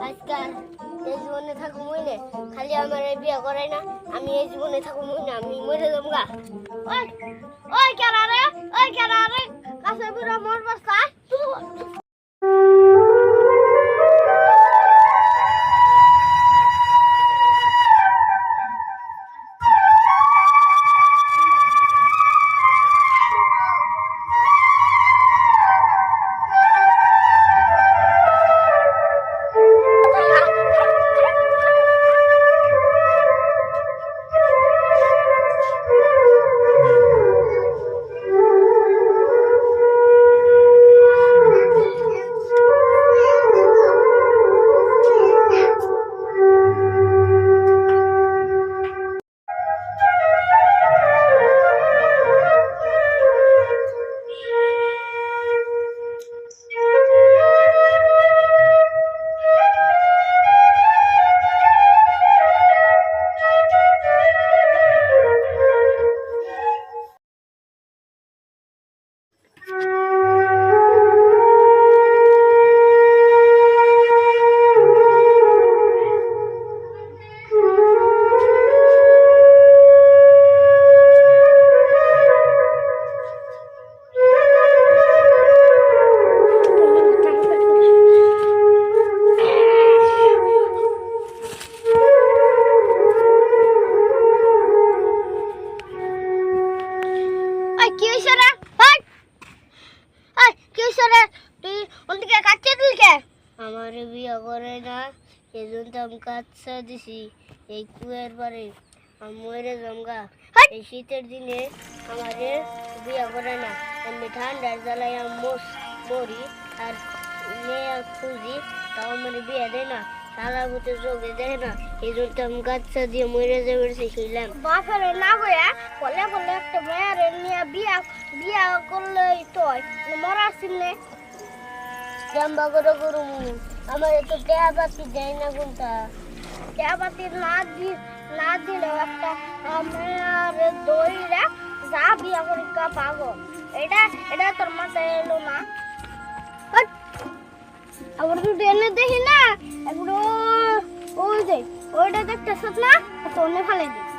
আজকাল এই জীবনে থাকুম মইনে খালি আমার বিয়ে করে না আমি এই জীবনে থাকুম মইনে আমি মরে যাবো গা ওই ওই কেরা রে কাছে বুড়া মোর বাসা আমার বিয়ে করে না সেজন্য আমি কাচ্চা দিছি এই কুয়ের পরে আমি মরে জমগা এই শীতের দিনে আমাদের বিয়ে করে না এমনি ঠান্ডার জ্বালায় আমি মরি আর মেয়ে খুঁজি তাও আমার বিয়ে দেয় না সারা ভূতে চোখে দেয় না এই জন্য আমি কাচ্চা দিয়ে মরে যাবে শুইলাম বাপের না গয়া বলে বলে একটা মেয়ের নিয়ে বিয়া করলে তো মরার চিনে জাম্বা করে গরু আমার তো টেয়াবাতি দেয় না কোনটা টেয়াবাতি না দিলেও একটা আমার দইরা যা বিয়া করে পাবো এটা তোর মাথায় এলো না আবার তুই এনে দেখি না এগুলো ওই যে ওইটা দেখতেছ না তো অন্য ফেলে দিই